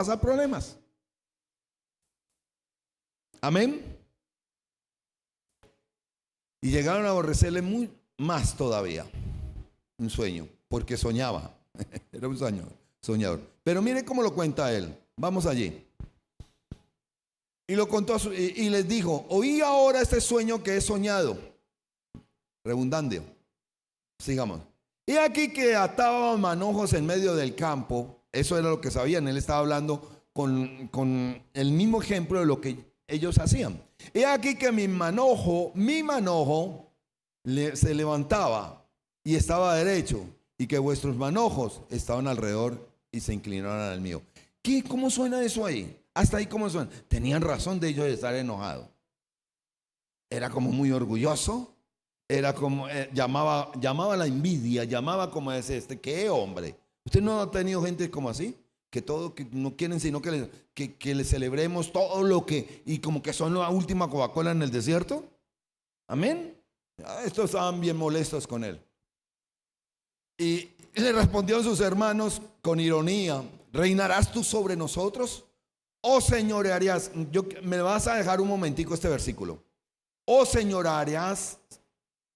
pasar problemas. Amén. Y llegaron a aborrecerle muy más todavía. Un sueño, porque soñaba. Era un soñador. Pero mire cómo lo cuenta él. Vamos allí. Y lo contó y les dijo: oí ahora este sueño que he soñado. Redundante. Sigamos. Y aquí que ataban manojos en medio del campo. Eso era lo que sabían. Él estaba hablando con el mismo ejemplo de lo que ellos hacían. Y aquí que mi manojo se levantaba y estaba derecho, y que vuestros manojos estaban alrededor y se inclinaron al mío. ¿Cómo suena eso ahí? Hasta ahí, ¿cómo suena? Tenían razón de ellos de estar enojados. Era como muy orgulloso. Era como, llamaba a la envidia, llamaba como es ¿qué hombre? ¿Usted no ha tenido gente como así? Que todo, que no quieren sino que le celebremos todo lo que, y como que son la última Coca-Cola en el desierto. Amén. Estos estaban bien molestos con él. Y le respondió a sus hermanos con ironía: ¿reinarás tú sobre nosotros? ¿O señorearías? Me vas a dejar un momentico este versículo. ¿O señorearías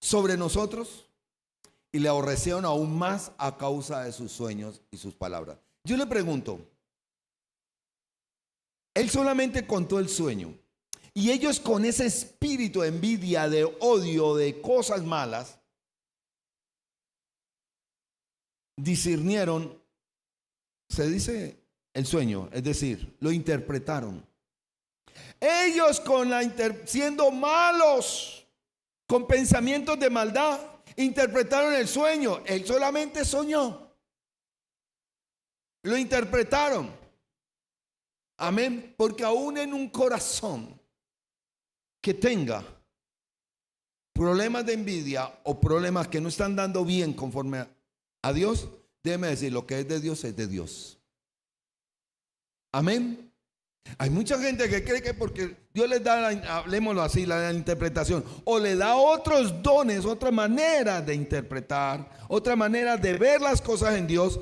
sobre nosotros? Y le aborrecieron aún más a causa de sus sueños y sus palabras. Yo le pregunto, él solamente contó el sueño, y ellos con ese espíritu de envidia, de odio, de cosas malas, discernieron, se dice, el sueño, es decir, lo interpretaron. Ellos siendo malos, con pensamientos de maldad, interpretaron el sueño. Él solamente soñó. Lo interpretaron. Amén. Porque aún en un corazón que tenga problemas de envidia o problemas que no están dando bien conforme a Dios, déjeme decir, lo que es de Dios es de Dios. Amén. Hay mucha gente que cree que porque Dios les da, hablemoslo así, la interpretación, o le da otros dones, otra manera de interpretar, otra manera de ver las cosas en Dios,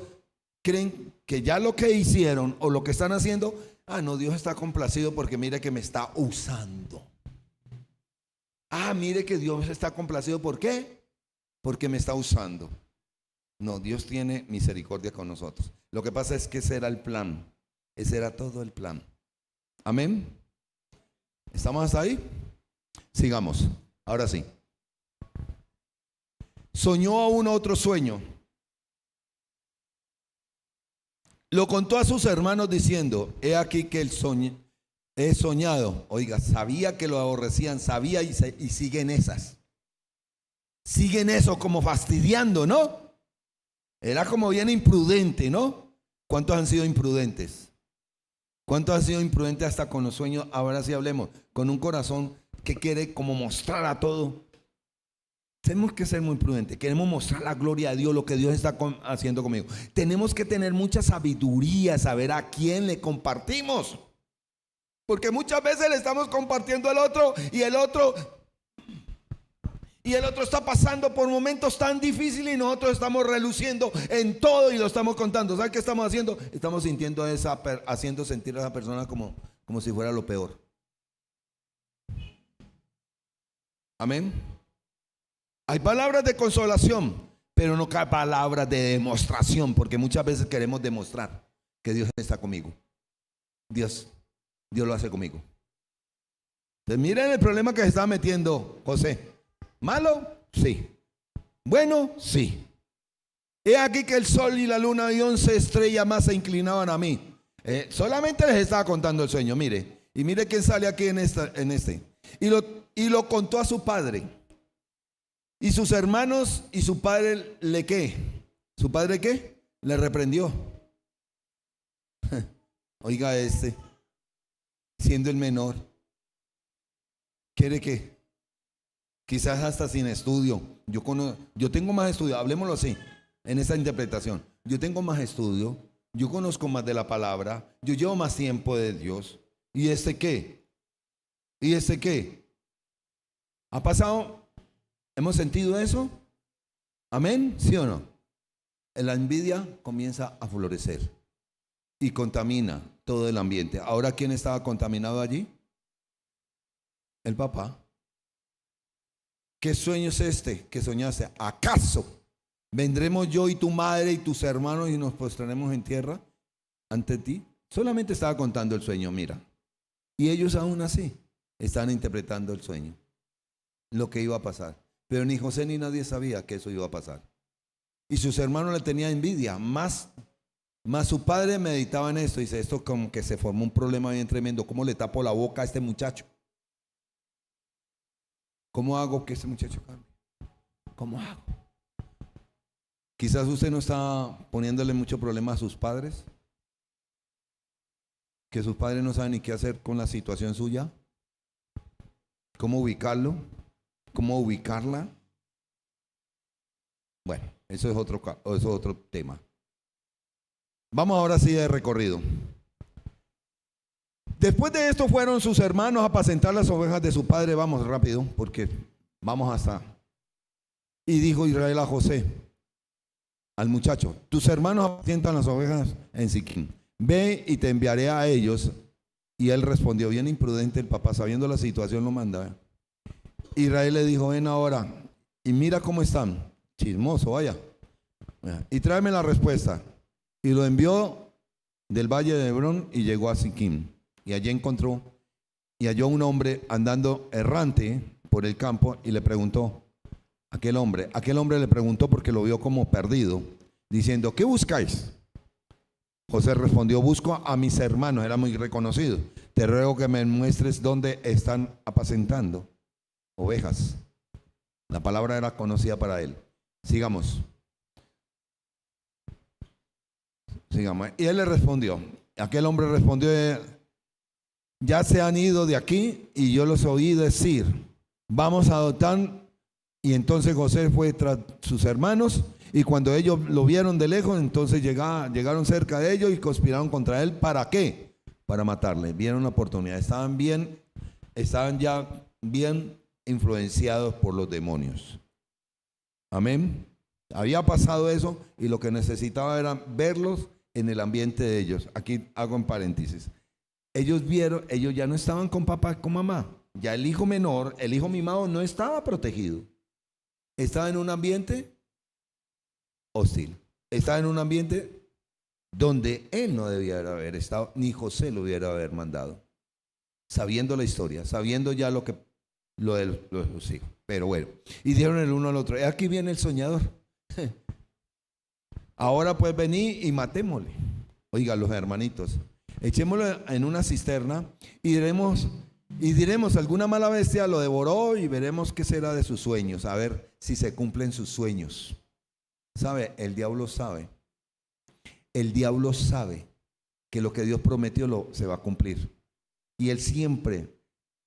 creen que ya lo que hicieron o lo que están haciendo, no, Dios está complacido porque mire que me está usando. Mire que Dios está complacido, ¿por qué? Porque me está usando. No, Dios tiene misericordia con nosotros. Lo que pasa es que ese era el plan. Ese era todo el plan. Amén. ¿Estamos hasta ahí? Sigamos. Ahora sí. Soñó aún otro sueño. Lo contó a sus hermanos diciendo: he aquí que he soñado. Oiga, sabía que lo aborrecían, sabía y siguen esas. Siguen eso como fastidiando, ¿no? Era como bien imprudente, ¿no? ¿Cuántos han sido imprudentes? ¿Cuántos han sido imprudentes hasta con los sueños? Ahora sí hablemos. Con un corazón que quiere como mostrar a todo. Tenemos que ser muy prudentes. Queremos mostrar la gloria de Dios, lo que Dios está haciendo conmigo. Tenemos que tener mucha sabiduría, saber a quién le compartimos. Porque muchas veces le estamos compartiendo al otro y el otro está pasando por momentos tan difíciles y nosotros estamos reluciendo en todo y lo estamos contando. ¿Sabe qué estamos haciendo? Estamos haciendo sentir a esa persona como si fuera lo peor. Amén. Hay palabras de consolación, pero no hay palabras de demostración, porque muchas veces queremos demostrar que Dios está conmigo. Dios lo hace conmigo. Entonces miren el problema que se está metiendo José. ¿Malo? Sí. ¿Bueno? Sí. He aquí que el sol y la luna y 11 estrellas más se inclinaban a mí. Solamente les estaba contando el sueño, mire. Y mire quién sale aquí en este. Y lo contó a su padre. Y sus hermanos y su padre ¿qué? ¿Su padre qué? Le reprendió. Oiga, siendo el menor, ¿quiere qué? Quizás hasta sin estudio. Yo tengo más estudio, hablemoslo así, en esa interpretación. Yo tengo más estudio, yo conozco más de la palabra, yo llevo más tiempo de Dios. ¿Y qué? ¿Y qué? ¿Ha pasado? ¿Hemos sentido eso? ¿Amén? ¿Sí o no? La envidia comienza a florecer. y contamina todo el ambiente. Ahora, ¿quién estaba contaminado allí? El papá. ¿Qué sueño es este que soñaste? ¿Acaso vendremos yo y tu madre y tus hermanos y nos postraremos en tierra ante ti? Solamente estaba contando el sueño, mira. Y ellos aún así están interpretando el sueño, lo que iba a pasar. Pero ni José ni nadie sabía que eso iba a pasar. Y sus hermanos le tenían envidia, más su padre meditaba en esto. Dice, esto como que se formó un problema bien tremendo. ¿Cómo le tapo la boca a este muchacho? ¿Cómo hago que este muchacho cambie? ¿Cómo hago? Quizás usted no está poniéndole mucho problema a sus padres, que sus padres no saben ni qué hacer con la situación suya. ¿Cómo ubicarlo? ¿Cómo ubicarla? Bueno, eso es otro tema. Vamos ahora sí de recorrido. Después de esto fueron sus hermanos a apacentar las ovejas de su padre. Vamos rápido, porque vamos hasta. Y dijo Israel a José, al muchacho, tus hermanos apacentan las ovejas en Siquim. Ve y te enviaré a ellos. Y él respondió, bien imprudente el papá, sabiendo la situación lo manda. Israel le dijo, ven ahora y mira cómo están. Chismoso, vaya. Y tráeme la respuesta. Y lo envió del valle de Hebrón y llegó a Siquim. Y allí encontró y halló un hombre andando errante por el campo y le preguntó, aquel hombre le preguntó porque lo vio como perdido, diciendo, ¿qué buscáis? José respondió, busco a mis hermanos, era muy reconocido. Te ruego que me muestres dónde están apacentando ovejas. La palabra era conocida para él. Sigamos. Y él le respondió, aquel hombre respondió, ya se han ido de aquí y yo los oí decir, vamos a adoptar. Y entonces José fue tras sus hermanos y cuando ellos lo vieron de lejos, entonces llegaron cerca de ellos y conspiraron contra él. ¿Para qué? Para matarle. Vieron la oportunidad. Estaban ya bien influenciados por los demonios. Amén. Había pasado eso y lo que necesitaba era verlos en el ambiente de ellos. Aquí hago en paréntesis. Ellos ya no estaban con papá, con mamá. Ya el hijo menor, el hijo mimado no estaba protegido. Estaba en un ambiente hostil. Estaba en un ambiente donde él no debía haber estado, ni José lo hubiera haber mandado. Sabiendo la historia, sabiendo ya lo de los hijos. Pero bueno, y dijeron el uno al otro, aquí viene el soñador. Ahora pues vení y matémosle. Oiga, los hermanitos, echémoslo en una cisterna y diremos, alguna mala bestia lo devoró y veremos qué será de sus sueños, a ver si se cumplen sus sueños. ¿Sabe? El diablo sabe que lo que Dios prometió se va a cumplir. Y él siempre,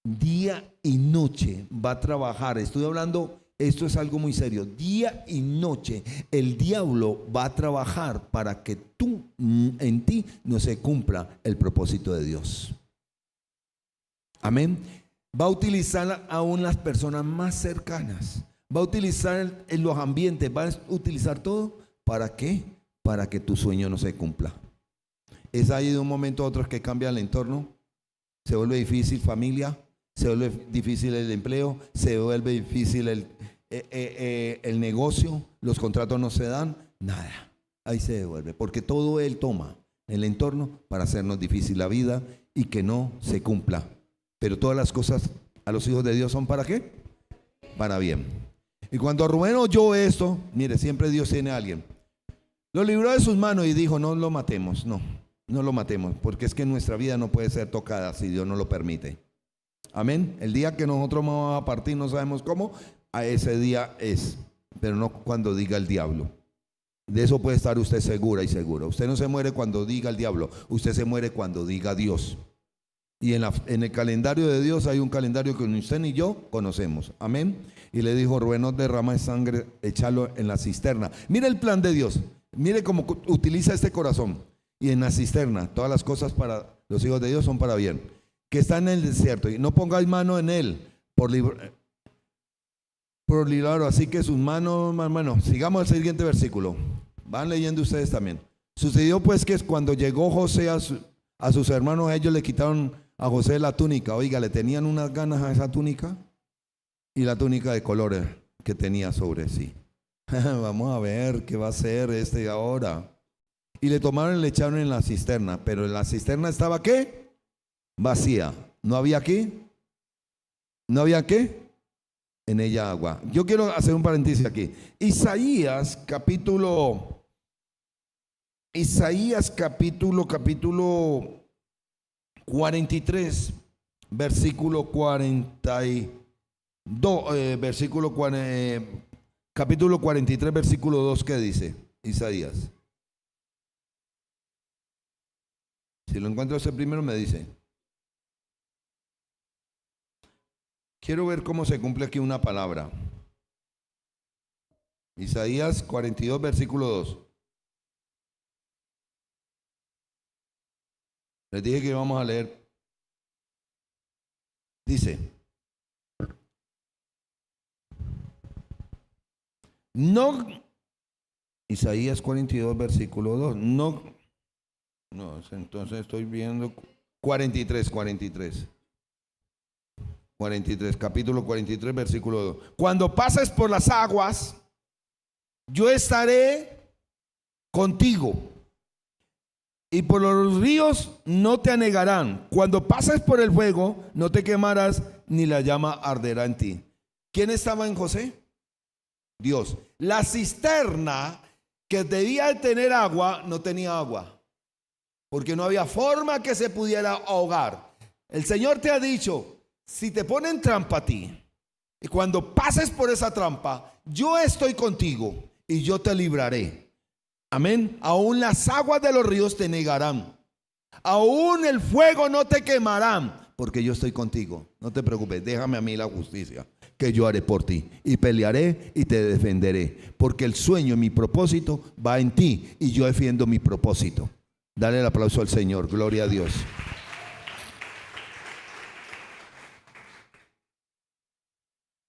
día y noche, va a trabajar. Estoy hablando, esto es algo muy serio. Día y noche, el diablo va a trabajar para que en ti no se cumpla el propósito de Dios. Amén. Va a utilizar aún las personas más cercanas. Va a utilizar en los ambientes. Va a utilizar todo. ¿Para qué? Para que tu sueño no se cumpla. Es ahí de un momento a otro que cambia el entorno. Se vuelve difícil familia. Se vuelve difícil el empleo. Se vuelve difícil el negocio. Los contratos no se dan. Nada. Ahí se devuelve. Porque todo él toma el entorno para hacernos difícil la vida y que no se cumpla. Pero todas las cosas a los hijos de Dios son ¿para qué? Para bien. Y cuando Rubén oyó esto, mire, siempre Dios tiene a alguien. Lo libró de sus manos y dijo, no lo matemos, no lo matemos, porque es que nuestra vida no puede ser tocada si Dios no lo permite. Amén. El día que nosotros vamos a partir, no sabemos cómo, a ese día es, pero no cuando diga el diablo. De eso puede estar usted segura y seguro. Usted no se muere cuando diga el diablo, usted se muere cuando diga Dios. Y en el calendario de Dios hay un calendario que ni usted ni yo conocemos. Amén. Y le dijo, Rubén, no derrama sangre, échalo en la cisterna. Mire el plan de Dios. Mire cómo utiliza este corazón. Y en la cisterna, todas las cosas para los hijos de Dios son para bien. Que está en el desierto. Y no pongáis mano en él por librarlo. Así que sus manos, hermano. Sigamos el siguiente versículo. Van leyendo ustedes también. Sucedió pues que cuando llegó José a sus hermanos, ellos le quitaron a José la túnica. Oiga, le tenían unas ganas a esa túnica y la túnica de colores que tenía sobre sí. Vamos a ver qué va a hacer este ahora. Y le tomaron y le echaron en la cisterna, pero en la cisterna estaba ¿qué? Vacía. ¿No había qué? ¿No había qué? En ella agua. Yo quiero hacer un paréntesis aquí. Isaías capítulo 43, versículo 42, capítulo 43, versículo 2, ¿qué dice Isaías? Si lo encuentro usted primero me dice. Quiero ver cómo se cumple aquí una palabra. Isaías 42, versículo 2. Les dije que íbamos a leer. Dice: no, Isaías 42, versículo 2. No, entonces estoy viendo 43, capítulo 43, versículo 2. Cuando pases por las aguas, yo estaré contigo, y por los ríos no te anegarán. Cuando pases por el fuego, no te quemarás, ni la llama arderá en ti. ¿Quién estaba en José? Dios. La cisterna que debía tener agua, no tenía agua, porque no había forma que se pudiera ahogar. El Señor te ha dicho: si te ponen trampa a ti, y cuando pases por esa trampa, yo estoy contigo y yo te libraré. Amén. Aún las aguas de los ríos te negarán, aún el fuego no te quemarán, porque yo estoy contigo. No te preocupes, déjame a mí la justicia, que yo haré por ti, y pelearé y te defenderé, porque el sueño, mi propósito va en ti, y yo defiendo mi propósito. Dale el aplauso al Señor, gloria a Dios.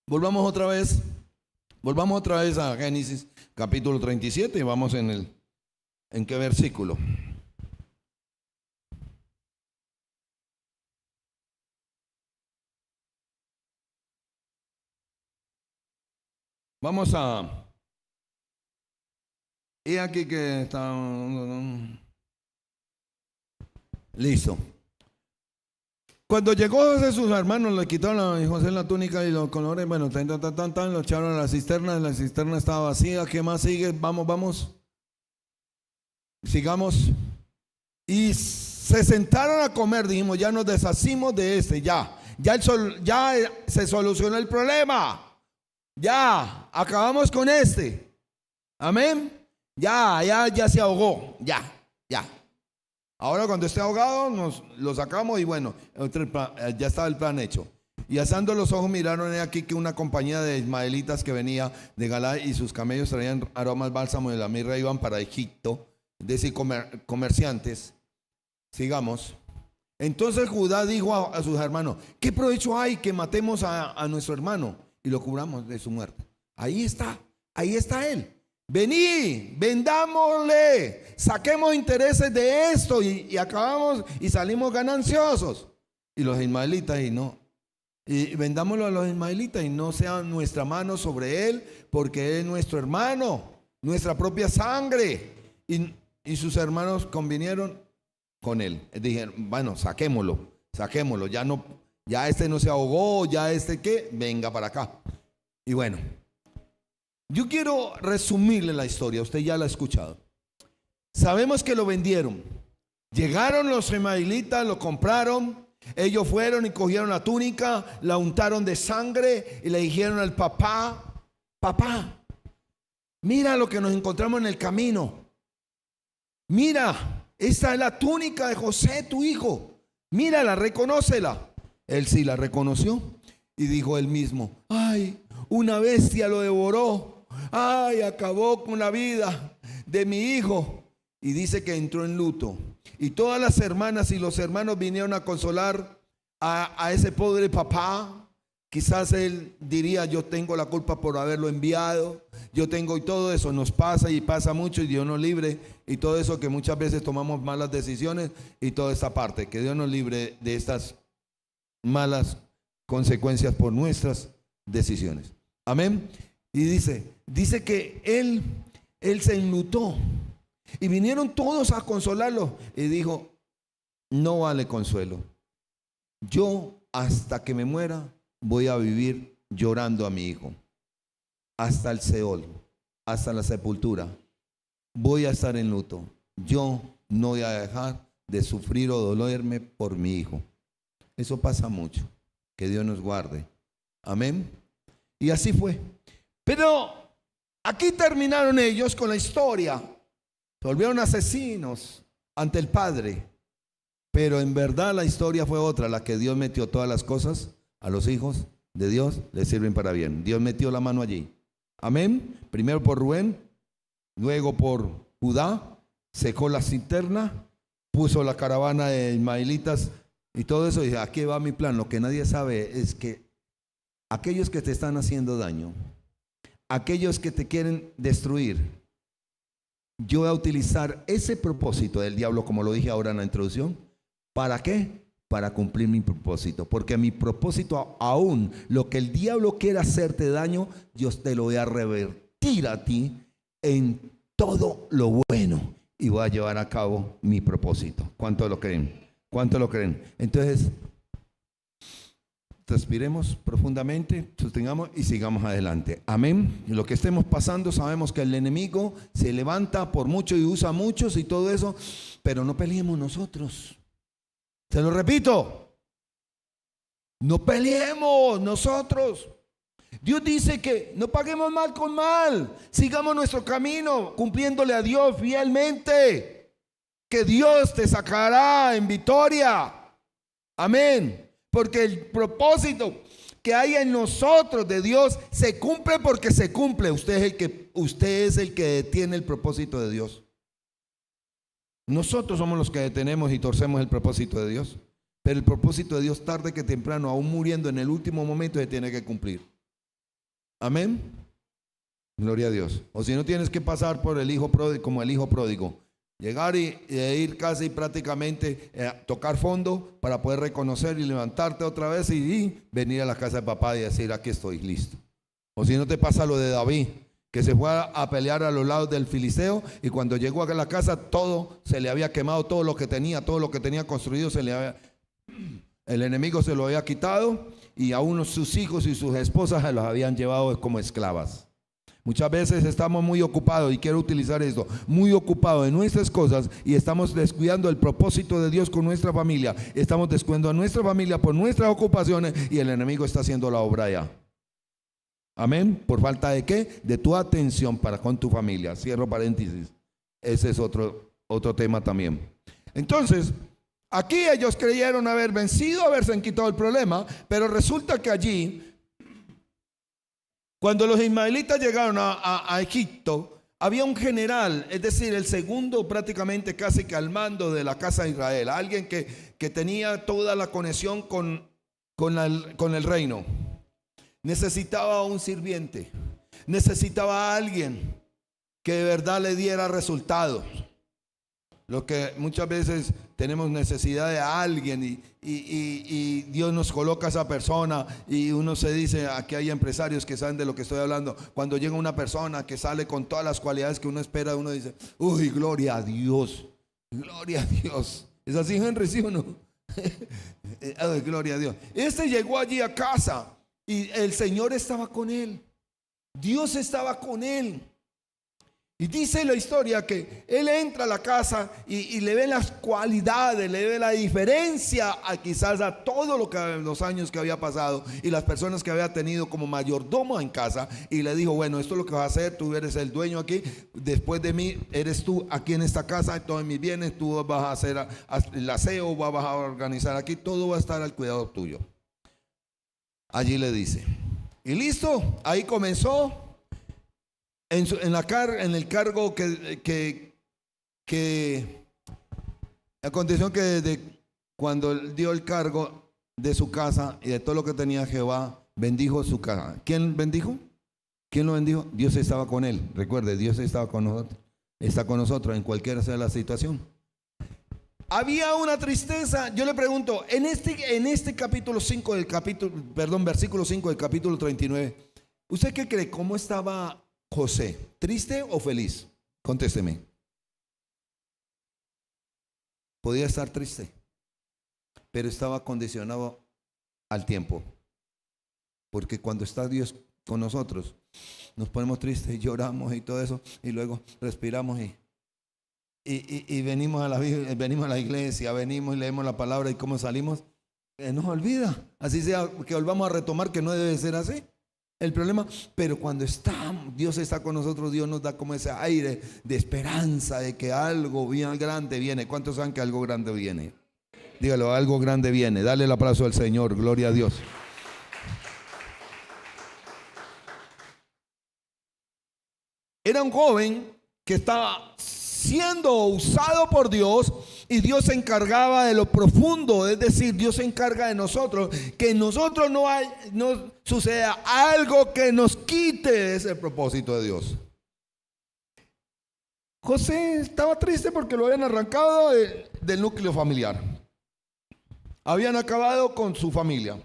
Volvamos otra vez a Génesis capítulo 37 y vamos ¿en qué versículo? Vamos a... Y aquí que está... Listo. Cuando llegó José, sus hermanos le quitaron a José la túnica y los colores, bueno, lo echaron a la cisterna estaba vacía. ¿Qué más sigue? Vamos. Sigamos. Y se sentaron a comer, dijimos, ya nos deshacimos de ya se solucionó el problema. Ya, acabamos con Amén. Ya se ahogó. Ya. Ahora cuando esté ahogado nos lo sacamos y bueno, ya estaba el plan hecho. Y alzando los ojos miraron aquí que una compañía de ismaelitas que venía de Galaad y sus camellos traían aromas, bálsamo de la mirra, iban para Egipto, es decir, comerciantes. Sigamos. Entonces Judá dijo a sus hermanos: ¿qué provecho hay que matemos a nuestro hermano y lo cubramos de su muerte? Ahí está él. Vení, vendámosle, saquemos intereses de esto y acabamos y salimos gananciosos. Y los ismaelitas, y vendámoslo a los ismaelitas y no sea nuestra mano sobre él, porque él es nuestro hermano, nuestra propia sangre. Y sus hermanos convinieron con él. Dijeron: bueno, saquémoslo, ya no se ahogó, venga para acá. Y bueno, yo quiero resumirle la historia, usted ya la ha escuchado. Sabemos que lo vendieron. Llegaron los ismaelitas, lo compraron. Ellos fueron y cogieron la túnica, la untaron de sangre y le dijeron al papá: mira lo que nos encontramos en el camino. Mira, esta es la túnica de José, tu hijo. Mírala, reconócela. Él sí la reconoció y dijo él mismo: ay, una bestia lo devoró. Ay, acabó con la vida de mi hijo. Y dice que entró en luto. Y todas las hermanas y los hermanos vinieron a consolar a ese pobre papá, Quizás él diría, yo tengo la culpa por haberlo enviado, yo tengo, y todo eso nos pasa y pasa mucho, y Dios nos libre, y todo eso que muchas veces tomamos malas decisiones, y toda esta parte, que Dios nos libre de estas malas consecuencias por nuestras decisiones. Amén. Y dice que él se enlutó, y vinieron todos a consolarlo, y dijo, no vale consuelo, yo hasta que me muera voy a vivir llorando a mi hijo, hasta el Seol, hasta la sepultura, voy a estar en luto, yo no voy a dejar de sufrir o dolerme por mi hijo. Eso pasa mucho, que Dios nos guarde, amén. Y así fue, pero aquí terminaron ellos con la historia, se volvieron asesinos ante el Padre, pero en verdad la historia fue otra, la que Dios metió todas las cosas a los hijos de Dios, les sirven para bien. Dios metió la mano allí, amén. Primero por Rubén, luego por Judá, secó la cisterna, puso la caravana de ismaelitas y todo eso, y dice, aquí va mi plan. Lo que nadie sabe es que aquellos que te están haciendo daño, aquellos que te quieren destruir, yo voy a utilizar ese propósito del diablo, como lo dije ahora en la introducción. ¿Para qué? Para cumplir mi propósito. Porque mi propósito, aún lo que el diablo quiera hacerte daño, yo te lo voy a revertir a ti en todo lo bueno, y voy a llevar a cabo mi propósito. ¿Cuánto lo creen? ¿Cuánto lo creen? Entonces, respiremos profundamente, sostengamos y sigamos adelante. Amén. Lo que estemos pasando, sabemos que el enemigo se levanta por mucho y usa muchos y todo eso, pero no peleemos nosotros. Se lo repito, no peleemos nosotros. Dios dice que no paguemos mal con mal, sigamos nuestro camino cumpliéndole a Dios fielmente, que Dios te sacará en victoria. Amén. Porque el propósito que hay en nosotros de Dios se cumple porque se cumple. Usted es el que detiene el propósito de Dios. Nosotros somos los que detenemos y torcemos el propósito de Dios. Pero el propósito de Dios, tarde que temprano, aún muriendo en el último momento, se tiene que cumplir. Amén. Gloria a Dios. O si no, tienes que pasar por el hijo pródigo, como el hijo pródigo. Llegar y ir casi prácticamente tocar fondo para poder reconocer y levantarte otra vez y venir a la casa de papá y decir, aquí estoy, listo. O si no, te pasa lo de David, que se fue a pelear a los lados del filisteo, y cuando llegó a la casa todo se le había quemado, todo lo que tenía construido el enemigo se lo había quitado, y aún sus hijos y sus esposas se los habían llevado como esclavas. Muchas veces estamos muy ocupados, y quiero utilizar esto, muy ocupados en nuestras cosas, y estamos descuidando el propósito de Dios con nuestra familia. Estamos descuidando a nuestra familia por nuestras ocupaciones, y el enemigo está haciendo la obra ya. Amén. ¿Por falta de qué? De tu atención para con tu familia. Cierro paréntesis. Ese es otro tema también. Entonces, aquí ellos creyeron haber vencido, haberse quitado el problema, pero resulta que allí, cuando los ismaelitas llegaron a Egipto, había un general, es decir, el segundo prácticamente casi que al mando de la casa de Israel, alguien que tenía toda la conexión con el reino. Necesitaba un sirviente, necesitaba a alguien que de verdad le diera resultados. Lo que muchas veces tenemos necesidad de alguien y Dios nos coloca a esa persona, y uno se dice, aquí hay empresarios que saben de lo que estoy hablando, cuando llega una persona que sale con todas las cualidades que uno espera, uno dice, uy, gloria a Dios, gloria a Dios. ¿Es así, Henry, sí o no? Ay, gloria a Dios. Este llegó allí a casa y el Señor estaba con él, Dios estaba con él. Y dice la historia que él entra a la casa y le ve las cualidades, le ve la diferencia quizás a todo los años que había pasado y las personas que había tenido como mayordomo en casa, y le dijo, bueno, esto es lo que vas a hacer, tú eres el dueño aquí, después de mí eres tú aquí en esta casa, todos mis bienes, tú vas a hacer el aseo, vas a organizar aquí, todo va a estar al cuidado tuyo. Allí le dice, y listo, ahí comenzó. En el cargo que aconteció que desde cuando él dio el cargo de su casa y de todo lo que tenía Jehová, bendijo su casa. ¿Quién bendijo? ¿Quién lo bendijo? Dios estaba con él. Recuerde, Dios estaba con nosotros. Está con nosotros en cualquiera sea la situación. Había una tristeza. Yo le pregunto, en este capítulo 5 del versículo 5 del capítulo 39, ¿usted qué cree? ¿Cómo estaba José? ¿Triste o feliz? Contésteme. Podía estar triste, pero estaba condicionado al tiempo. Porque cuando está Dios con nosotros, nos ponemos tristes y lloramos y todo eso, y luego respiramos y venimos a la iglesia, venimos y leemos la palabra, y cómo salimos, nos olvida. Así sea que volvamos a retomar que no debe ser así. El problema, pero cuando Dios está con nosotros, Dios nos da como ese aire de esperanza de que algo bien grande viene. ¿Cuántos saben que algo grande viene? Dígalo, algo grande viene. Dale el aplauso al Señor, gloria a Dios. Era un joven que estaba siendo usado por Dios, y Dios se encargaba de lo profundo, es decir, Dios se encarga de nosotros, que en nosotros no suceda algo que nos quite ese propósito de Dios. José estaba triste porque lo habían arrancado del núcleo familiar. Habían acabado con su familia.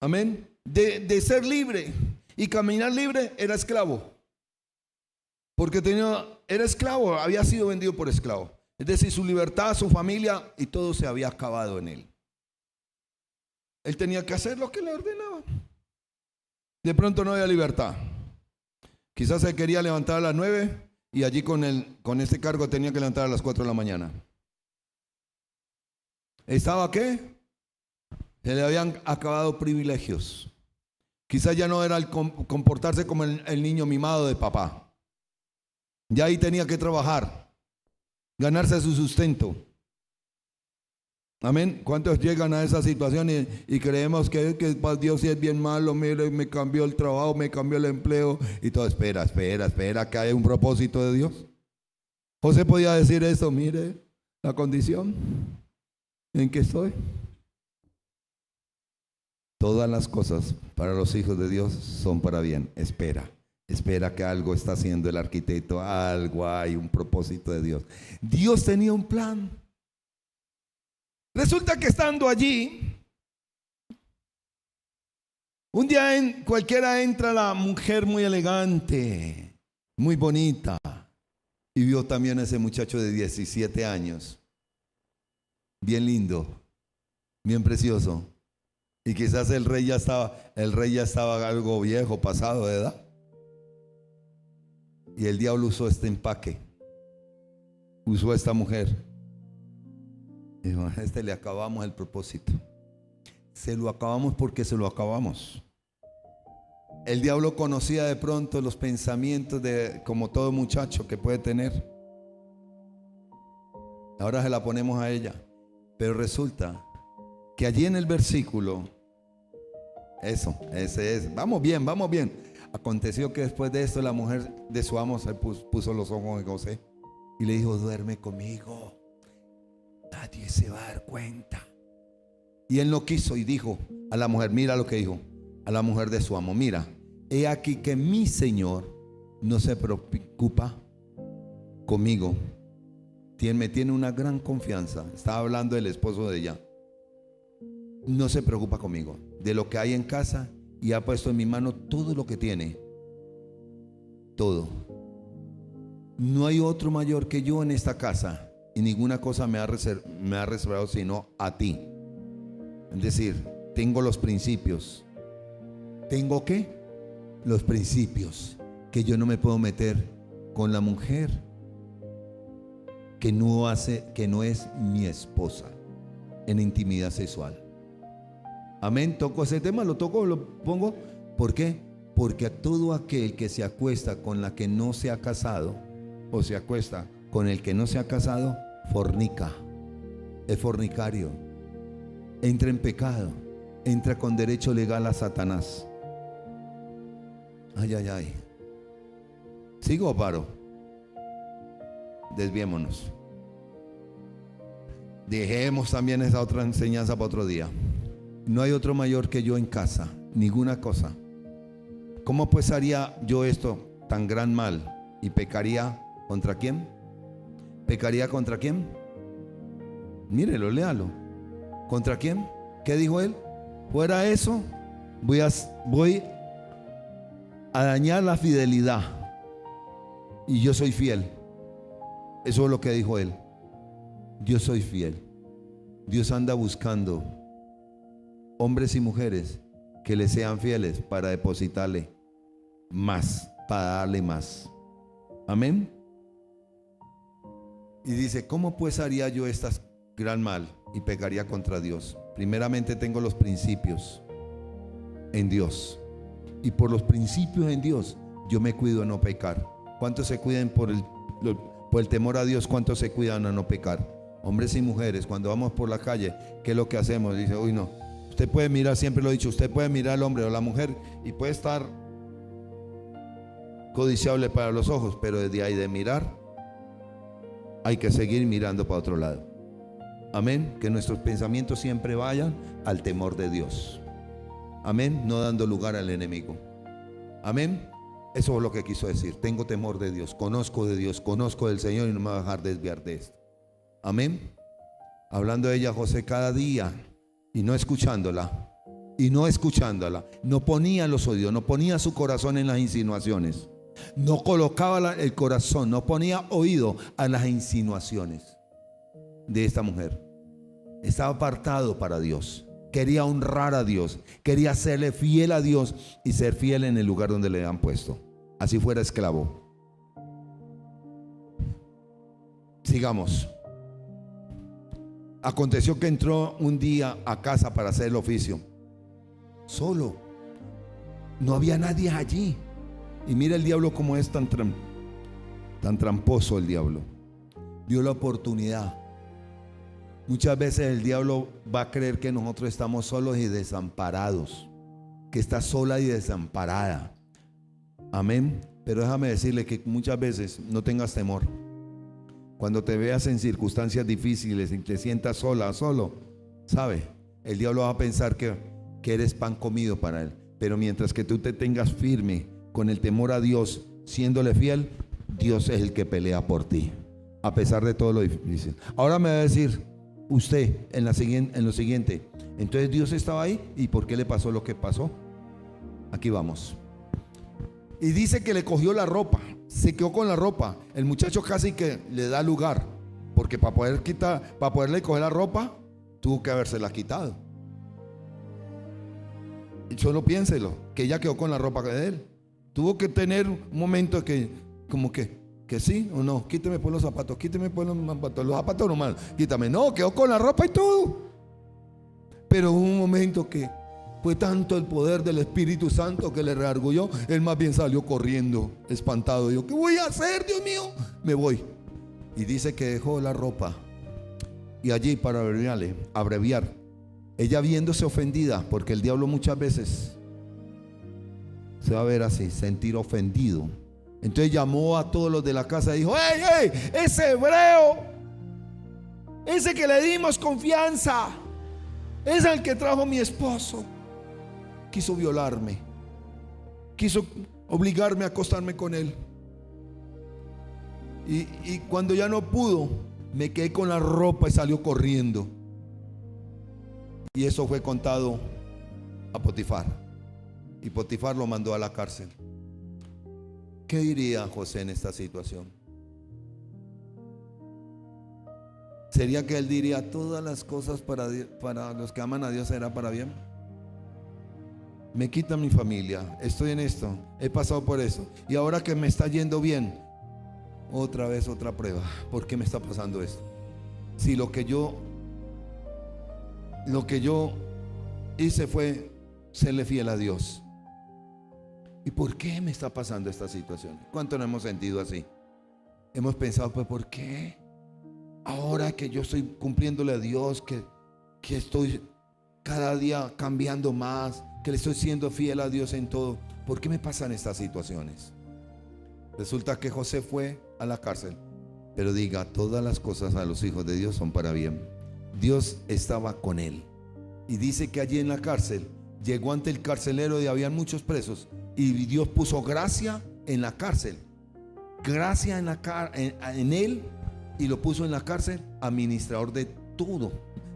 Amén. De ser libre y caminar libre, era esclavo. Porque era esclavo, había sido vendido por esclavo. Es decir, su libertad, su familia, y todo se había acabado en él. Él tenía que hacer lo que le ordenaba. De pronto no había libertad. Quizás se quería levantar a las 9 y allí con este cargo tenía que levantar a las 4 de la mañana. ¿Estaba qué? Se le habían acabado privilegios. Quizás ya no era el comportarse como el niño mimado de papá. Ya ahí tenía que trabajar, ganarse su sustento. Amén. ¿Cuántos llegan a esa situación y creemos que Dios sí es bien malo? Mire, me cambió el trabajo, me cambió el empleo y todo. Espera, que hay un propósito de Dios. José podía decir eso, mire la condición en que estoy. Todas las cosas para los hijos de Dios son para bien. Espera que algo está haciendo el arquitecto, algo hay, un propósito de Dios. Dios tenía un plan. Resulta que estando allí, un día cualquiera entra la mujer muy elegante, muy bonita, y vio también a ese muchacho de 17 años, bien lindo, bien precioso, y quizás el rey ya estaba algo viejo, pasado de edad. Y el diablo usó este empaque, usó a esta mujer. Dijo, a este le acabamos el propósito. Se lo acabamos porque se lo acabamos. El diablo conocía de pronto los pensamientos como todo muchacho que puede tener. Ahora se la ponemos a ella. Pero resulta que allí en el versículo, ese es. Vamos bien. Aconteció que después de esto la mujer de su amo se puso los ojos en José y le dijo, duerme conmigo, nadie se va a dar cuenta. Y él no quiso y dijo a la mujer, mira lo que dijo a la mujer de su amo, mira, he aquí que mi señor no se preocupa conmigo, me tiene una gran confianza. Estaba hablando del esposo de ella. No se preocupa conmigo de lo que hay en casa, y ha puesto en mi mano todo lo que tiene. Todo. No hay otro mayor que yo en esta casa, y ninguna cosa me ha reservado sino a ti. Es decir, tengo los principios. ¿Tengo qué? Los principios. Que yo no me puedo meter con la mujer que no es mi esposa en intimidad sexual. Amén. Toco ese tema, lo pongo. ¿Por qué? Porque a todo aquel que se acuesta con la que no se ha casado, o se acuesta con el que no se ha casado, fornica, es fornicario, entra en pecado, entra con derecho legal a Satanás. Ay. ¿Sigo o paro? Desviémonos. Dejemos también esa otra enseñanza para otro día. No hay otro mayor que yo en casa, ninguna cosa. ¿Cómo pues haría yo esto tan gran mal? ¿Y pecaría contra quién? ¿Pecaría contra quién? Mírelo, léalo. ¿Contra quién? ¿Qué dijo él? Fuera eso, voy a dañar la fidelidad. Y yo soy fiel. Eso es lo que dijo él. Yo soy fiel. Dios anda buscando hombres y mujeres que le sean fieles para depositarle más, para darle más. Amén. Y dice, ¿cómo pues haría yo estas gran mal y pecaría contra Dios? Primeramente tengo los principios en Dios. Y por los principios en Dios, yo me cuido a no pecar. ¿Cuántos se cuidan por el temor a Dios? ¿Cuántos se cuidan a no pecar? Hombres y mujeres, cuando vamos por la calle, ¿qué es lo que hacemos? Dice, uy, no. Usted puede mirar, siempre lo he dicho, usted puede mirar al hombre o a la mujer y puede estar codiciable para los ojos, pero desde ahí de mirar, hay que seguir mirando para otro lado. Amén. Que nuestros pensamientos siempre vayan al temor de Dios. Amén. No dando lugar al enemigo. Amén. Eso es lo que quiso decir. Tengo temor de Dios, conozco del Señor y no me voy a dejar desviar de esto. Amén. Hablando de ella José cada día y no escuchándola. No ponía los oídos, no ponía su corazón en las insinuaciones. No colocaba el corazón, no ponía oído a las insinuaciones de esta mujer. Estaba apartado para Dios. Quería honrar a Dios, quería serle fiel a Dios y ser fiel en el lugar donde le han puesto, así fuera esclavo. Sigamos. Aconteció que entró un día a casa para hacer el oficio, solo, no había nadie allí. Y mira el diablo como es tan tramposo. El diablo dio la oportunidad. Muchas veces el diablo va a creer que nosotros estamos solos y desamparados, que está sola y desamparada. Amén. Pero déjame decirle que muchas veces no tengas temor. Cuando te veas en circunstancias difíciles y te sientas sola, solo, ¿sabe? El diablo va a pensar que eres pan comido para él. Pero mientras que tú te tengas firme con el temor a Dios, siéndole fiel, Dios es el que pelea por ti, a pesar de todo lo difícil. Ahora me va a decir usted en lo siguiente, entonces Dios estaba ahí, ¿y por qué le pasó lo que pasó? Aquí vamos. Y dice que le cogió la ropa, se quedó con la ropa. El muchacho casi que le da lugar, porque para poderle coger la ropa, tuvo que habérsela quitado. Y solo piénselo, que ella quedó con la ropa de él. Tuvo que tener un momento que sí o no, quíteme por los zapatos, los zapatos nomás, quítame. No, quedó con la ropa y todo. Pero hubo un momento que fue tanto el poder del Espíritu Santo que le reargulló. Él más bien salió corriendo, espantado. Dijo, ¿qué voy a hacer, Dios mío? Me voy. Y dice que dejó la ropa. Y allí, para abreviar, ella viéndose ofendida, porque el diablo muchas veces se va a ver así, sentir ofendido. Entonces llamó a todos los de la casa y dijo, ¡hey, ese hebreo, ese que le dimos confianza, es el que trajo a mi esposo, quiso violarme, quiso obligarme a acostarme con él. Y cuando ya no pudo, me quedé con la ropa y salió corriendo. Y eso fue contado a Potifar. Y Potifar lo mandó a la cárcel. ¿Qué diría José en esta situación? ¿Sería que él diría todas las cosas para los que aman a Dios será para bien? Me quita mi familia, estoy en esto, he pasado por eso, y ahora que me está yendo bien, otra vez otra prueba. ¿Por qué me está pasando esto? Si lo que yo hice fue serle fiel a Dios. ¿Y por qué me está pasando esta situación? ¿Cuánto nos hemos sentido así? Hemos pensado, pues, ¿por qué? Ahora que yo estoy cumpliéndole a Dios, que estoy cada día cambiando más, que le estoy siendo fiel a Dios en todo, ¿por qué me pasan estas situaciones? Resulta que José fue a la cárcel, pero diga, todas las cosas a los hijos de Dios son para bien. Dios estaba con él Y dice que allí en la cárcel llegó ante el carcelero y habían muchos presos. Y Dios puso gracia en la cárcel. Gracia en él. Y lo puso en la cárcel administrador de todo.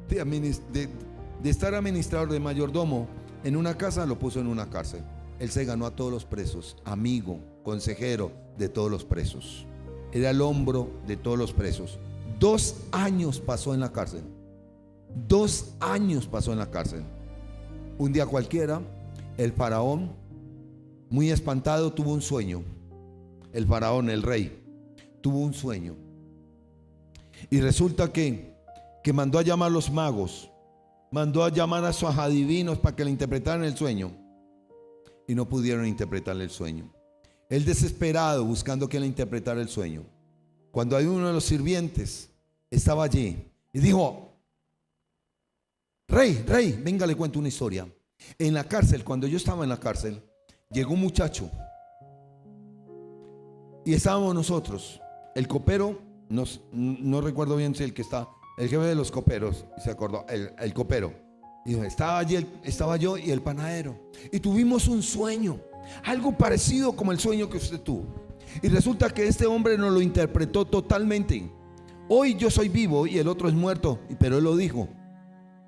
De estar administrador de mayordomo en una casa, lo puso en una cárcel. Él se ganó a todos los presos. Amigo, consejero de todos los presos. Era el hombro de todos los presos. 2 años pasó en la cárcel. 2 años pasó en la cárcel. Un día cualquiera, el faraón, muy espantado, tuvo un sueño. El faraón, el rey, tuvo un sueño. Y resulta que mandó a llamar a los magos, mandó a llamar a sus adivinos para que le interpretaran el sueño. Y no pudieron interpretarle el sueño. Él desesperado buscando que le interpretara el sueño. Cuando hay uno de los sirvientes estaba allí y dijo: Rey, venga, le cuento una historia. En la cárcel, cuando yo estaba en la cárcel, llegó un muchacho y estábamos nosotros, el copero, no recuerdo bien si el jefe de los coperos, se acordó, el copero. Dijo, estaba yo y el panadero, y tuvimos un sueño, algo parecido como el sueño que usted tuvo. Y resulta que este hombre nos lo interpretó totalmente. Hoy yo soy vivo y el otro es muerto, pero él lo dijo,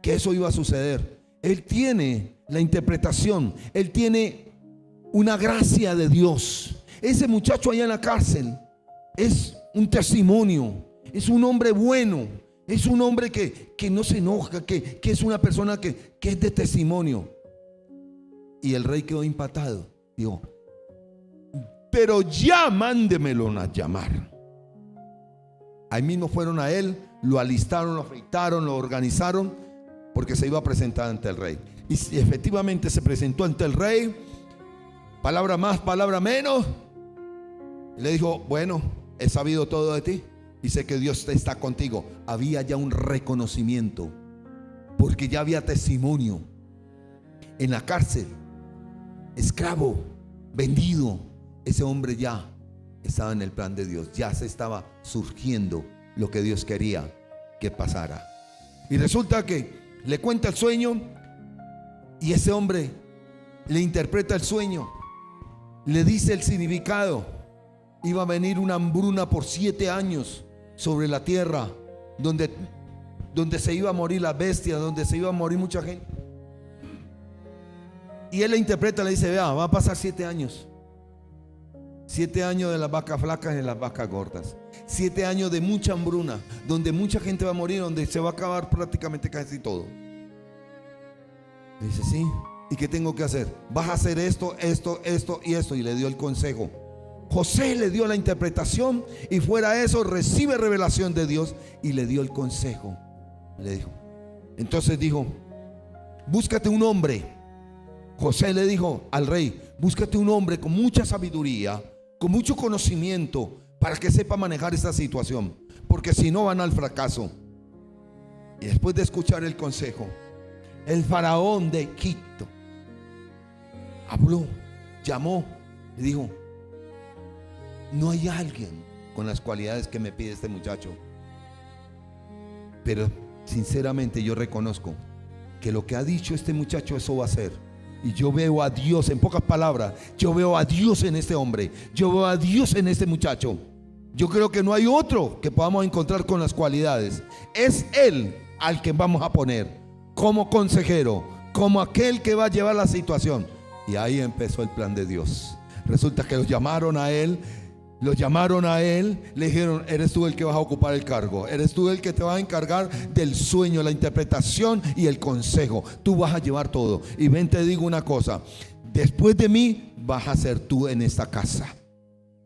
que eso iba a suceder. Él tiene la interpretación, él tiene una gracia de Dios. Ese muchacho allá en la cárcel es un testimonio, es un hombre bueno, es un hombre que no se enoja, que es una persona que es de testimonio. Y el rey quedó impactado. Dijo, pero ya mándemelo a llamar. Ahí mismo fueron a él, lo alistaron, lo afeitaron, lo organizaron, porque se iba a presentar ante el rey. Y efectivamente se presentó ante el rey. Palabra más, palabra menos. Y le dijo, bueno, he sabido todo de ti y sé que Dios está contigo. Había ya un reconocimiento, porque ya había testimonio. En la cárcel, esclavo, vendido, ese hombre ya estaba en el plan de Dios. Ya se estaba surgiendo lo que Dios quería que pasara. Y resulta que le cuenta el sueño y ese hombre le interpreta el sueño, le dice el significado. Iba a venir una hambruna por 7 años sobre la tierra, donde se iba a morir las bestias, donde se iba a morir mucha gente. Y él le interpreta, le dice, vea, va a pasar 7 años. 7 años de las vacas flacas y de las vacas gordas. 7 años de mucha hambruna, donde mucha gente va a morir, donde se va a acabar prácticamente casi todo. Dice, sí, ¿y qué tengo que hacer? Vas a hacer esto, esto, esto y esto. Y le dio el consejo. José le dio la interpretación y fuera eso recibe revelación de Dios y le dio el consejo. Le dijo. Entonces dijo, búscate un hombre. José le dijo al rey, búscate un hombre con mucha sabiduría, con mucho conocimiento, para que sepa manejar esta situación, porque si no van al fracaso. Y después de escuchar el consejo, el faraón de Egipto habló, llamó y dijo, no hay alguien con las cualidades que me pide este muchacho, pero sinceramente yo reconozco que lo que ha dicho este muchacho, eso va a ser. Y yo veo a Dios, en pocas palabras, yo veo a Dios en este hombre, yo veo a Dios en este muchacho. Yo creo que no hay otro que podamos encontrar con las cualidades. Es él al que vamos a poner como consejero, como aquel que va a llevar la situación. Y ahí empezó el plan de Dios. Resulta que lo llamaron a él, le dijeron, eres tú el que vas a ocupar el cargo, eres tú el que te vas a encargar del sueño, la interpretación y el consejo. Tú vas a llevar todo. Y ven, te digo una cosa, después de mí vas a ser tú en esta casa.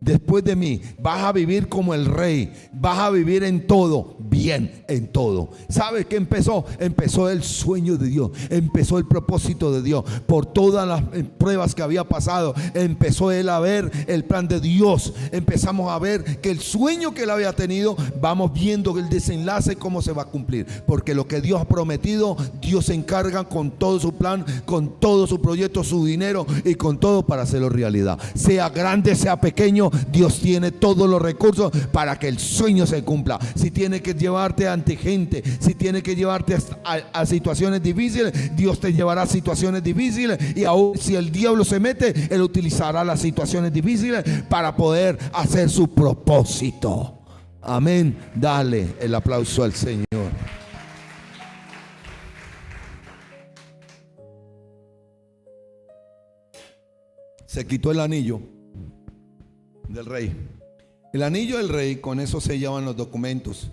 Después de mí vas a vivir como el rey, vas a vivir en todo, bien en todo. ¿Sabe qué empezó? Empezó el sueño de Dios, empezó el propósito de Dios. Por todas las pruebas que había pasado, empezó él a ver el plan de Dios. Empezamos a ver que el sueño que él había tenido, vamos viendo el desenlace, cómo se va a cumplir. Porque lo que Dios ha prometido, Dios se encarga con todo su plan, con todo su proyecto, su dinero y con todo para hacerlo realidad. Sea grande, sea pequeño, sueño, Dios tiene todos los recursos para que el sueño se cumpla. Si tiene que llevarte ante gente, si tiene que llevarte a situaciones difíciles, Dios te llevará a situaciones difíciles, y aún si el diablo se mete, Él utilizará las situaciones difíciles para poder hacer su propósito. Amén. Dale el aplauso al Señor. Se quitó el anillo del rey. El anillo del rey, con eso sellaban los documentos.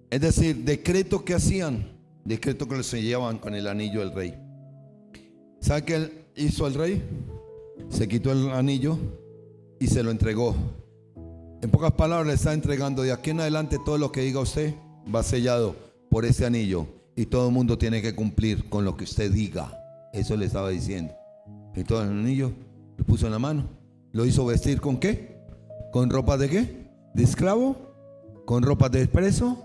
Es decir, decreto que hacían, decreto que lo sellaban con el anillo del rey. ¿Sabe qué hizo el rey? Se quitó el anillo y se lo entregó. En pocas palabras, le está entregando: de aquí en adelante todo lo que diga usted va sellado por ese anillo, y todo el mundo tiene que cumplir con lo que usted diga. Eso le estaba diciendo. Y todo el anillo lo puso en la mano. Lo hizo vestir ¿con qué? ¿Con ropas de qué? ¿De esclavo? ¿Con ropas de preso?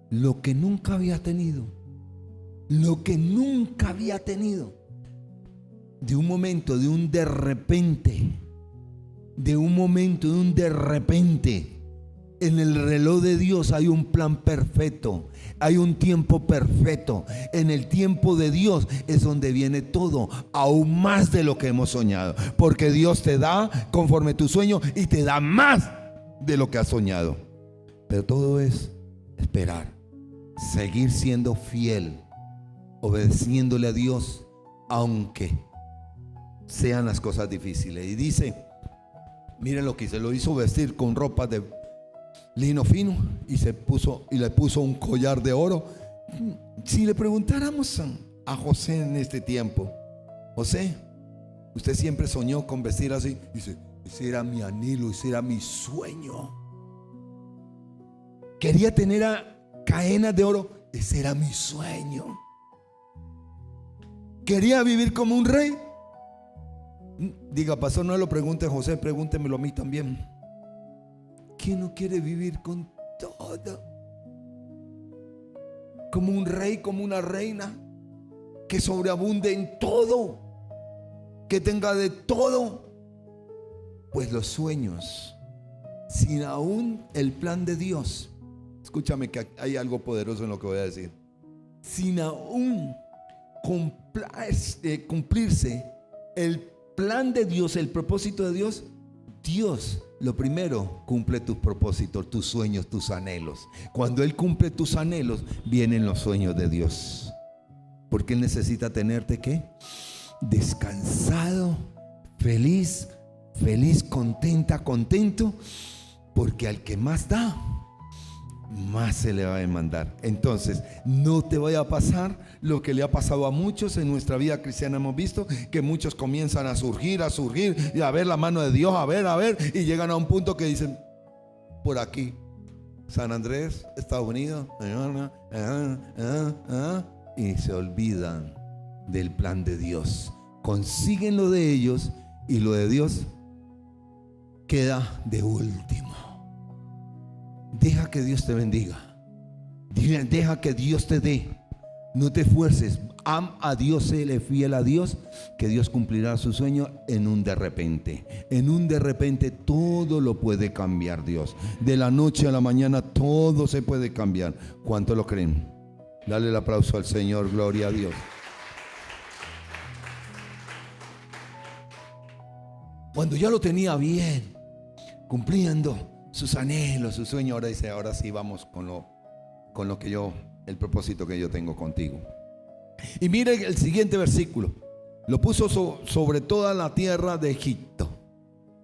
Lo que nunca había tenido. Lo que nunca había tenido. De un momento, de un de repente. De un momento, de un de repente. En el reloj de Dios hay un plan perfecto, hay un tiempo perfecto. En el tiempo de Dios es donde viene todo, aún más de lo que hemos soñado, porque Dios te da conforme tu sueño y te da más de lo que has soñado. Pero todo es esperar, seguir siendo fiel, obedeciéndole a Dios, aunque sean las cosas difíciles. Y dice, miren lo que se lo hizo vestir con ropas de lino fino, y le puso un collar de oro. Si le preguntáramos a José en este tiempo: José, usted siempre soñó con vestir así. Dice: ese era mi anhelo, ese era mi sueño. Quería tener cadenas de oro, ese era mi sueño. Quería vivir como un rey. Diga, pastor, no lo pregunte a José, pregúntemelo a mí también. ¿Quién no quiere vivir con todo? Como un rey, como una reina, que sobreabunde en todo, que tenga de todo. Pues los sueños, sin aún el plan de Dios, escúchame que hay algo poderoso en lo que voy a decir, sin aún cumplirse el plan de Dios, el propósito de Dios, Dios lo primero cumple tus propósitos, tus sueños, tus anhelos. Cuando Él cumple tus anhelos, vienen los sueños de Dios. Porque Él necesita tenerte ¿qué? Descansado, feliz, contenta, contento. Porque al que más da, más se le va a demandar. Entonces, no te vaya a pasar lo que le ha pasado a muchos en nuestra vida cristiana. Hemos visto que muchos comienzan a surgir y a ver la mano de Dios, a ver, y llegan a un punto que dicen: por aquí, San Andrés, Estados Unidos, y se olvidan del plan de Dios. Consiguen lo de ellos y lo de Dios queda de último. Deja que Dios te bendiga. Deja que Dios te dé. No te esfuerces. Ama a Dios, séle fiel a Dios, que Dios cumplirá su sueño en un de repente. En un de repente todo lo puede cambiar Dios. De la noche a la mañana todo se puede cambiar. ¿Cuánto lo creen? Dale el aplauso al Señor, gloria a Dios. Cuando ya lo tenía bien, cumpliendo sus anhelos, sus sueños, ahora dice: ahora sí vamos con lo que el propósito que yo tengo contigo. Y mire el siguiente versículo: lo puso sobre toda la tierra de Egipto.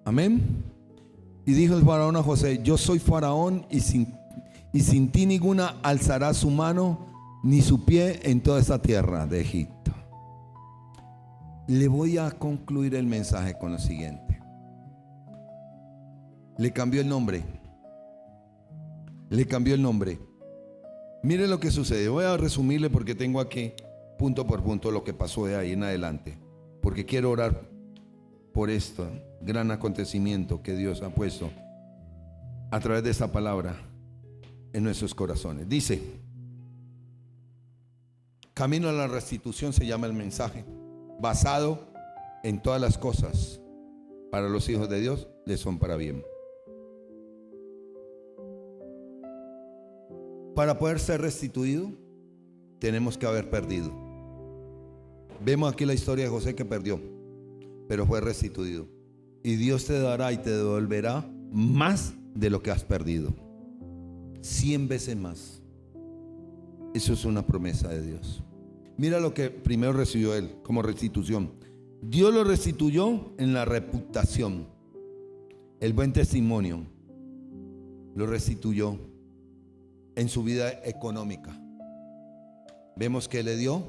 Amén. Y dijo el faraón a José: yo soy faraón, y sin ti ninguna alzará su mano ni su pie en toda esta tierra de Egipto. Le voy a concluir el mensaje con lo siguiente. Le cambió el nombre. Mire lo que sucede. Voy a resumirle porque tengo aquí punto por punto lo que pasó de ahí en adelante, porque quiero orar por este gran acontecimiento que Dios ha puesto a través de esta palabra en nuestros corazones. Dice: camino a la restitución se llama el mensaje, basado en todas las cosas para los hijos de Dios les son para bien. Para poder ser restituido, tenemos que haber perdido. Vemos aquí la historia de José que perdió, pero fue restituido. Y Dios te dará y te devolverá más de lo que has perdido. 100 veces más. Eso es una promesa de Dios. Mira lo que primero recibió él como restitución. Dios lo restituyó en la reputación, el buen testimonio. Lo restituyó en su vida económica. Vemos que le dio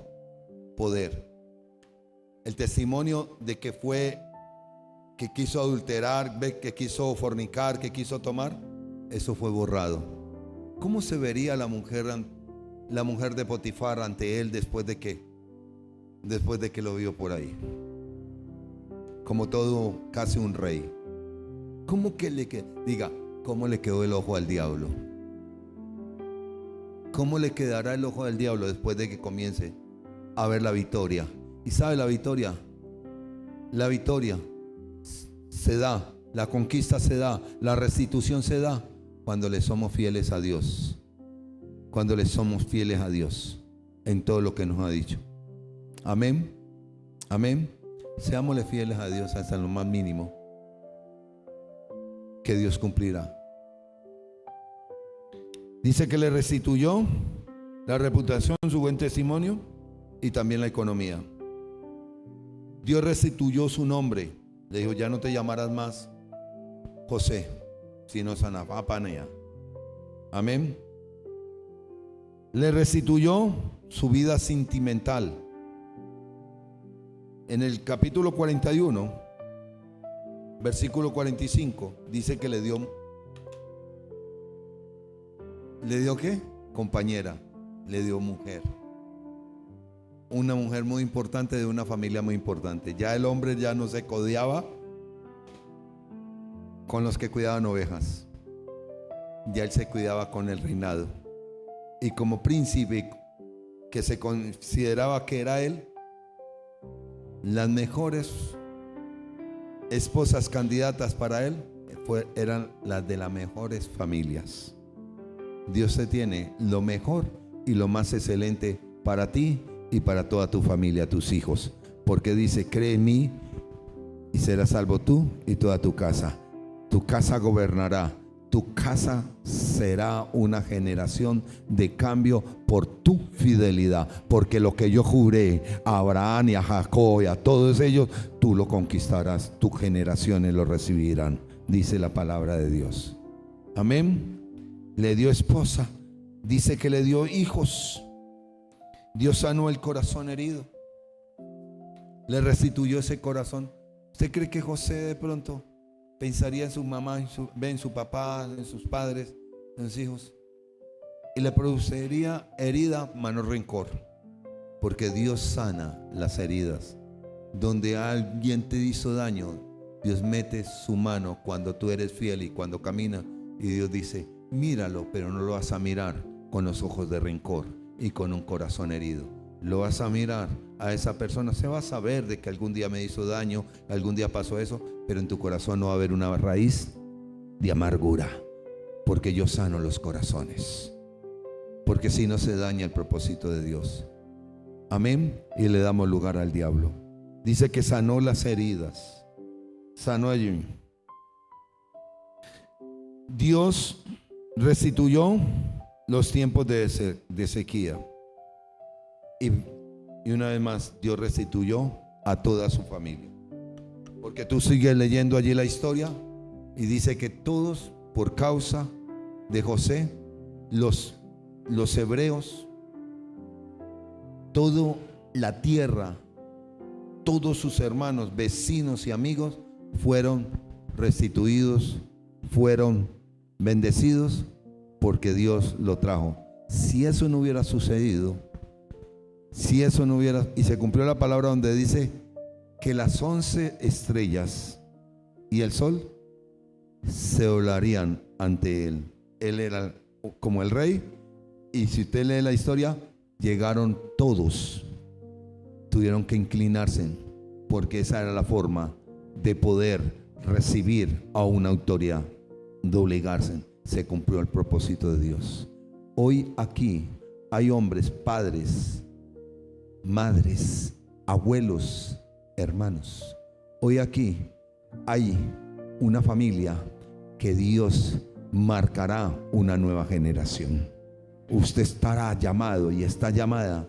poder. El testimonio de que que quiso adulterar, que quiso fornicar, que quiso tomar, eso fue borrado. ¿Cómo se vería la mujer de Potifar ante él después de que lo vio por ahí? Como todo, casi un rey. ¿Cómo le quedó el ojo al diablo? ¿Cómo le quedará el ojo al diablo después de que comience a ver la victoria? ¿Y sabe la victoria? La victoria se da, la conquista se da, la restitución se da cuando le somos fieles a Dios. Cuando le somos fieles a Dios en todo lo que nos ha dicho. Amén. Amén. Seámosle fieles a Dios hasta lo más mínimo, que Dios cumplirá. Dice que le restituyó la reputación, su buen testimonio y también la economía. Dios restituyó su nombre. Le dijo: ya no te llamarás más José, sino Sanapanea. Amén. Le restituyó su vida sentimental. En el capítulo 41, versículo 45, dice que le dio ¿qué? Compañera, le dio mujer. Una mujer muy importante de una familia muy importante. Ya el hombre ya no se codeaba con los que cuidaban ovejas. Ya él se cuidaba con el reinado. Y como príncipe que se consideraba que era él, las mejores esposas candidatas para él eran las de las mejores familias. Dios te tiene lo mejor y lo más excelente para ti y para toda tu familia, tus hijos. Porque dice: cree en mí y serás salvo tú y toda tu casa. Tu casa gobernará. Tu casa será una generación de cambio por tu fidelidad. Porque lo que yo juré a Abraham y a Jacob y a todos ellos, tú lo conquistarás. Tus generaciones lo recibirán, dice la palabra de Dios. Amén. Le dio esposa. Dice que le dio hijos. Dios sanó el corazón herido. Le restituyó ese corazón. ¿Usted cree que José de pronto pensaría en su mamá, en su papá, en sus padres, en sus hijos? Y le produciría herida, mano rencor. Porque Dios sana las heridas. Donde alguien te hizo daño, Dios mete su mano cuando tú eres fiel y cuando caminas. Y Dios dice: míralo, pero no lo vas a mirar con los ojos de rencor y con un corazón herido. Lo vas a mirar a esa persona. Se va a saber de que algún día me hizo daño, algún día pasó eso, pero en tu corazón no va a haber una raíz de amargura, porque yo sano los corazones, porque si no se daña el propósito de Dios. Amén. Y le damos lugar al diablo. Dice que sanó las heridas, sanó allí. Dios restituyó los tiempos de sequía. Y una vez más, Dios restituyó a toda su familia. Porque tú sigues leyendo allí la historia y dice que todos, por causa de José, los hebreos, toda la tierra, todos sus hermanos, vecinos y amigos fueron restituidos, fueron bendecidos, porque Dios lo trajo. Si eso no hubiera sucedido, y se cumplió la palabra donde dice que las 11 estrellas y el sol se doblarían ante él. Él era como el rey, y si usted lee la historia, llegaron todos, tuvieron que inclinarse, porque esa era la forma de poder recibir a una autoridad, doblegarse. Se cumplió el propósito de Dios. Hoy aquí hay hombres, padres, madres, abuelos, hermanos. Hoy aquí hay una familia que Dios marcará una nueva generación. Usted estará llamado y está llamada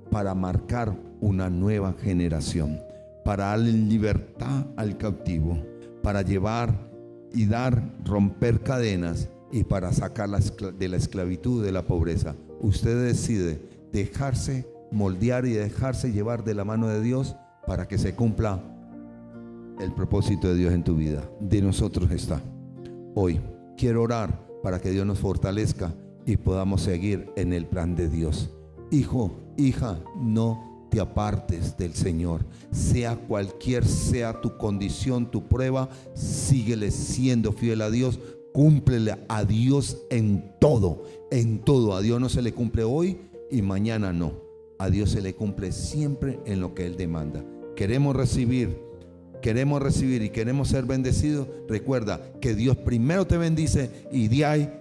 para marcar una nueva generación, para darle libertad al cautivo, para llevar y dar, romper cadenas y para sacarla de la esclavitud, de la pobreza. Usted decide dejarse moldear y dejarse llevar de la mano de Dios para que se cumpla el propósito de Dios en tu vida. De nosotros está. Hoy quiero orar para que Dios nos fortalezca y podamos seguir en el plan de Dios. Hijo, hija, no te apartes del Señor. Sea cualquier sea tu condición, tu prueba, síguele siendo fiel a Dios. Cúmplele a Dios en todo, en todo. A Dios no se le cumple hoy y mañana no. A Dios se le cumple siempre en lo que Él demanda. Queremos recibir y queremos ser bendecidos. Recuerda que Dios primero te bendice y de ahí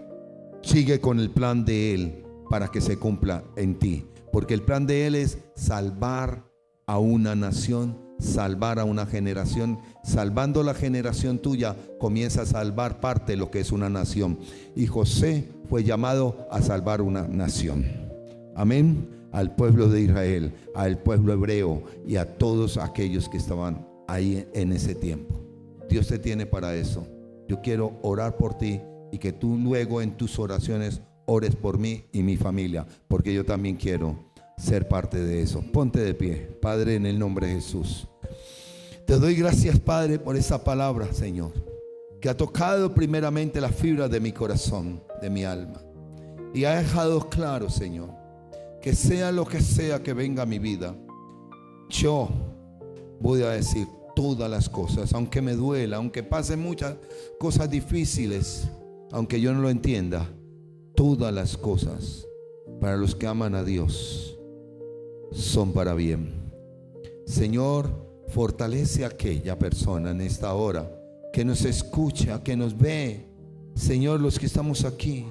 sigue con el plan de Él para que se cumpla en ti. Porque el plan de Él es salvar a una nación, salvar a una generación. Salvando la generación tuya, comienza a salvar parte de lo que es una nación. Y José fue llamado a salvar una nación. Amén. Al pueblo de Israel, al pueblo hebreo y a todos aquellos que estaban ahí en ese tiempo. Dios te tiene para eso. Yo quiero orar por ti y que tú luego en tus oraciones ores por mí y mi familia, porque yo también quiero ser parte de eso. Ponte de pie. Padre, en el nombre de Jesús, te doy gracias, Padre, por esa palabra, Señor, que ha tocado primeramente las fibras de mi corazón, de mi alma, y ha dejado claro, Señor, que sea lo que sea que venga a mi vida, yo voy a decir todas las cosas, aunque me duela, aunque pasen muchas cosas difíciles, aunque yo no lo entienda. Todas las cosas para los que aman a Dios son para bien. Señor, fortalece a aquella persona en esta hora que nos escucha, que nos ve. Señor, los que estamos aquí,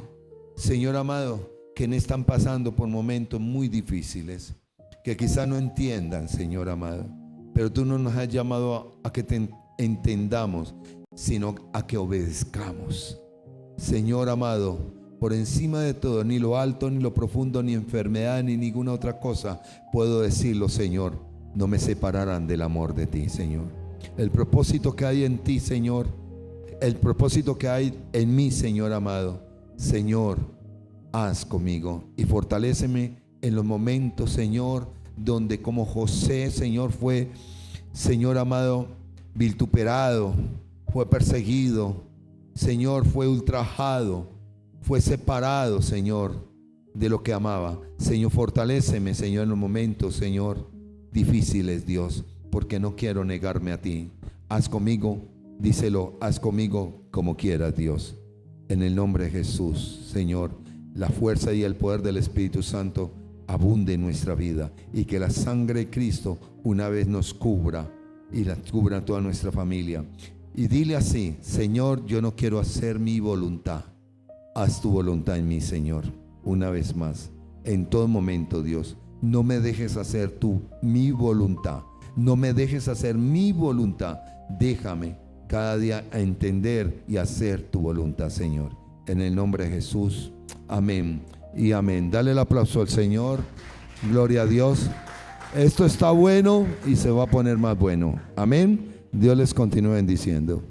Señor amado, que no están pasando por momentos muy difíciles, que quizá no entiendan, Señor amado, pero tú no nos has llamado a que te entendamos, sino a que obedezcamos. Señor amado, por encima de todo, ni lo alto, ni lo profundo, ni enfermedad, ni ninguna otra cosa, puedo decirlo, Señor, no me separarán del amor de ti, Señor. El propósito que hay en ti, Señor, el propósito que hay en mí, Señor amado, Señor, haz conmigo y fortaléceme en los momentos, Señor, donde como José, Señor, fue, Señor amado, vituperado, fue perseguido, Señor, fue ultrajado, fue separado, Señor, de lo que amaba. Señor, fortaléceme, Señor, en los momentos, Señor, difíciles, Dios, porque no quiero negarme a ti. Haz conmigo, díselo, haz conmigo como quieras, Dios. En el nombre de Jesús, Señor, la fuerza y el poder del Espíritu Santo abunde en nuestra vida y que la sangre de Cristo una vez nos cubra y la cubra toda nuestra familia. Y dile así: Señor, yo no quiero hacer mi voluntad, haz tu voluntad en mí, Señor. Una vez más, en todo momento, Dios, no me dejes hacer mi voluntad, no me dejes hacer mi voluntad, déjame cada día a entender y hacer tu voluntad, Señor. En el nombre de Jesús, amén y amén. Dale el aplauso al Señor. Gloria a Dios. Esto está bueno y se va a poner más bueno. Amén. Dios les continúe bendiciendo.